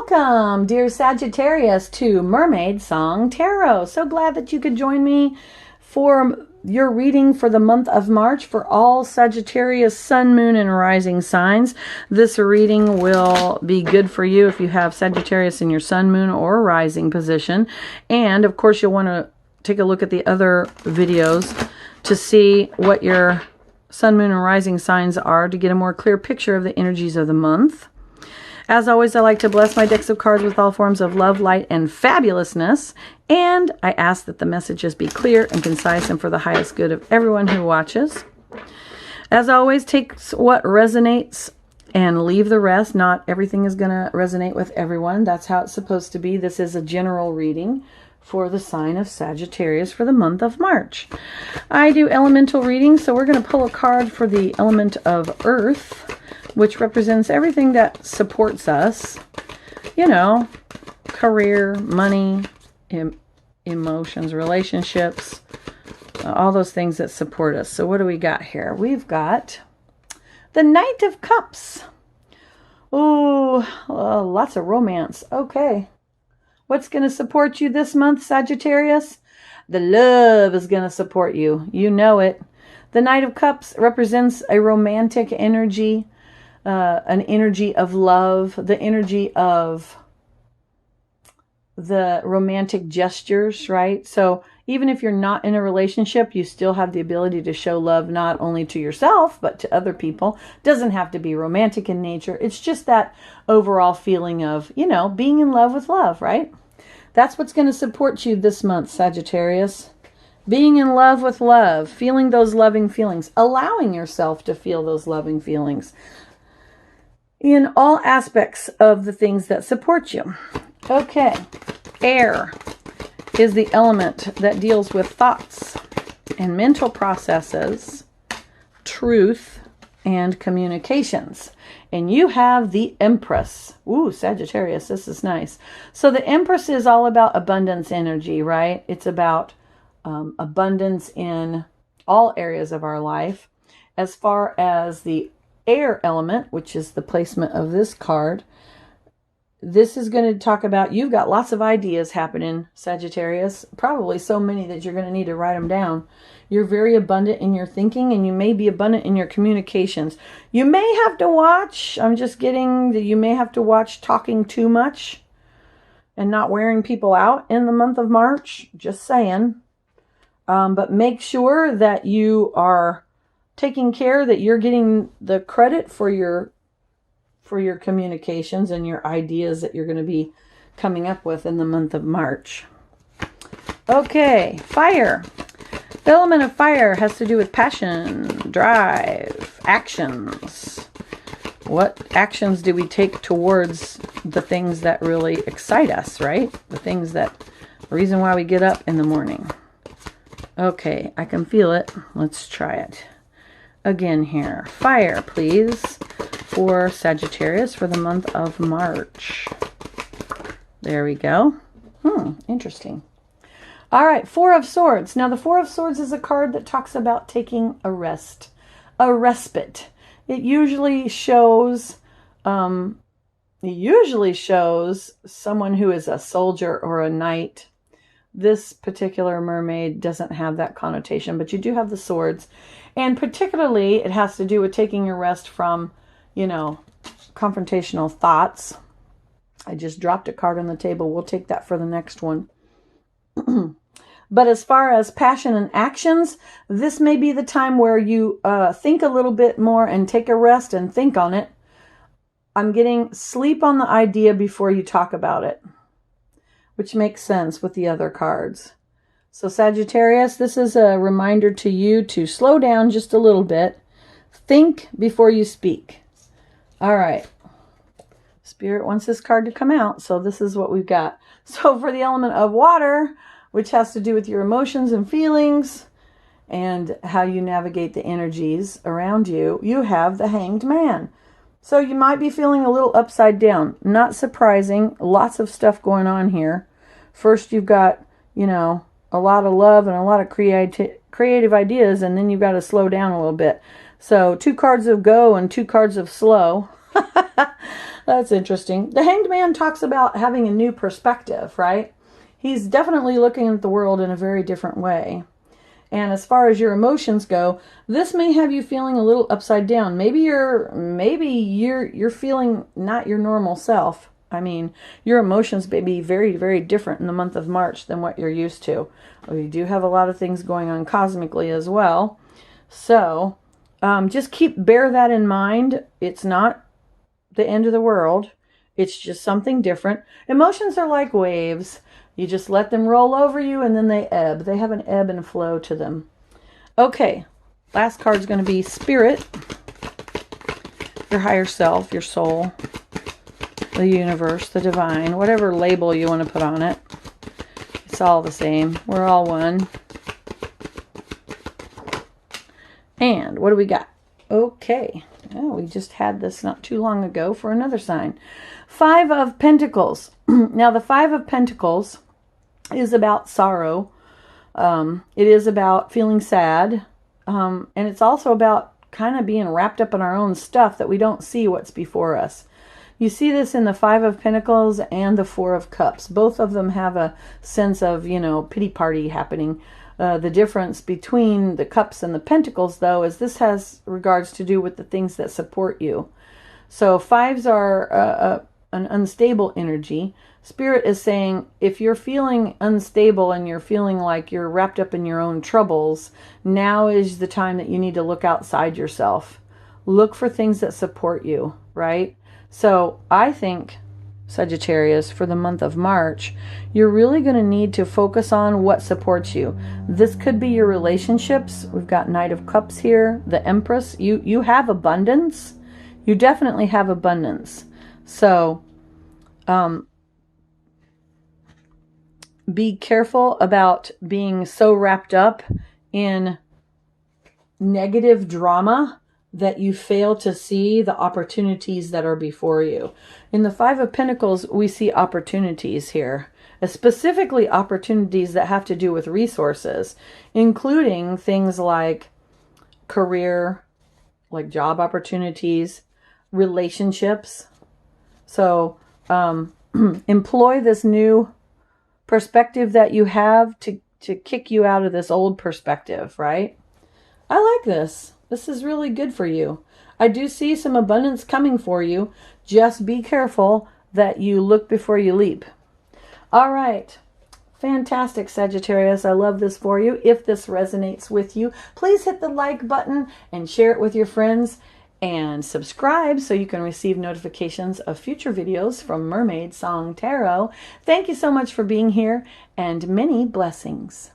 Welcome, dear Sagittarius, to Mermaid Song Tarot. So glad that you could join me for your reading for the month of March for all Sagittarius, Sun, Moon, and Rising signs. This reading will be good for you if you have Sagittarius in your Sun, Moon, or Rising position. And, of course, you'll want to take a look at the other videos to see what your Sun, Moon, and Rising signs are to get a more clear picture of the energies of the month. As always, I like to bless my decks of cards with all forms of love, light, and fabulousness. And I ask that the messages be clear and concise and for the highest good of everyone who watches. As always, take what resonates and leave the rest. Not everything is going to resonate with everyone. That's how it's supposed to be. This is a general reading for the sign of Sagittarius for the month of March. I do elemental readings, so we're going to pull a card for the element of Earth, which represents everything that supports us, you know, career, money, emotions, relationships, all those things that support us. So what do we got here? We've got the Knight of Cups. Ooh, lots of romance. Okay. What's going to support you this month, Sagittarius? The love is going to support you. You know it. The Knight of Cups represents a romantic energy, an energy of love, the energy of the romantic gestures, right? So even if you're not in a relationship, you still have the ability to show love not only to yourself, but to other people. Doesn't have to be romantic in nature. It's just that overall feeling of, you know, being in love with love, right? That's what's going to support you this month, Sagittarius. Being in love with love, feeling those loving feelings, allowing yourself to feel those loving feelings in all aspects of the things that support you. Okay, air is the element that deals with thoughts and mental processes, truth, and communications. And you have the Empress. Ooh, Sagittarius, this is nice. So the Empress is all about abundance energy, right? It's about abundance in all areas of our life. As far as the air element, which is the placement of this card, this is going to talk about, you've got lots of ideas happening, Sagittarius, probably so many that you're going to need to write them down. You're very abundant in your thinking, and you may be abundant in your communications. You may have to watch, I'm just getting that you may have to watch talking too much and not wearing people out in the month of March, just saying. But make sure that you are taking care that you're getting the credit for your communications and your ideas that you're going to be coming up with in the month of March. Okay, fire. The element of fire has to do with passion, drive, actions. What actions do we take towards the things that really excite us, right? The reason why we get up in the morning. Okay, I can feel it. Let's try it again here. Fire, please, for Sagittarius for the month of March. There we go. Interesting. All right, Four of Swords. Now, the Four of Swords is a card that talks about taking a rest, a respite. It usually shows someone who is a soldier or a knight. This particular mermaid doesn't have that connotation, but you do have the swords. And particularly, it has to do with taking a rest from, you know, confrontational thoughts. I just dropped a card on the table. We'll take that for the next one. But as far as passion and actions, this may be the time where you think a little bit more and take a rest and think on it. I'm getting sleep on the idea before you talk about it, which makes sense with the other cards. So Sagittarius, this is a reminder to you to slow down just a little bit. Think before you speak. All right. Spirit wants this card to come out, so this is what we've got. So for the element of water, which has to do with your emotions and feelings and how you navigate the energies around you, you have the Hanged Man. So you might be feeling a little upside down. Not surprising. Lots of stuff going on here. First, you've got, you know, a lot of love and a lot of creative ideas, and then you've got to slow down a little bit. So 2 cards of go and 2 cards of slow. That's interesting. The Hanged Man talks about having a new perspective, right? He's definitely looking at the world in a very different way. And as far as your emotions go, this may have you feeling a little upside down. Maybe you're feeling not your normal self. I mean, your emotions may be very, very different in the month of March than what you're used to. You do have a lot of things going on cosmically as well. So just bear that in mind. It's not the end of the world. It's just something different. Emotions are like waves. You just let them roll over you and then they ebb. They have an ebb and flow to them. Okay, last card's going to be Spirit, your higher self, your soul, the universe, the divine, whatever label you want to put on it. It's all the same. We're all one. And what do we got? Okay. Oh, we just had this not too long ago for another sign. 5 of Pentacles. Now, the 5 of Pentacles is about sorrow. It is about feeling sad. And it's also about kind of being wrapped up in our own stuff that we don't see what's before us. You see this in the 5 of Pentacles and the 4 of Cups. Both of them have a sense of, pity party happening. The difference between the Cups and the Pentacles, though, is this has regards to do with the things that support you. So 5s are an unstable energy. Spirit is saying, if you're feeling unstable and you're feeling like you're wrapped up in your own troubles, now is the time that you need to look outside yourself. Look for things that support you, right? So I think, Sagittarius, for the month of March, you're really going to need to focus on what supports you. This could be your relationships. We've got Knight of Cups here, the Empress. You have abundance. You definitely have abundance. So be careful about being so wrapped up in negative drama that you fail to see the opportunities that are before you. In the 5 of Pentacles, we see opportunities here, specifically opportunities that have to do with resources, including things like career, like job opportunities, relationships. So employ this new perspective that you have to kick you out of this old perspective, right? I like this. This is really good for you. I do see some abundance coming for you. Just be careful that you look before you leap. All right. Fantastic, Sagittarius. I love this for you. If this resonates with you, please hit the like button and share it with your friends. And subscribe so you can receive notifications of future videos from Mermaid Song Tarot. Thank you so much for being here, and many blessings.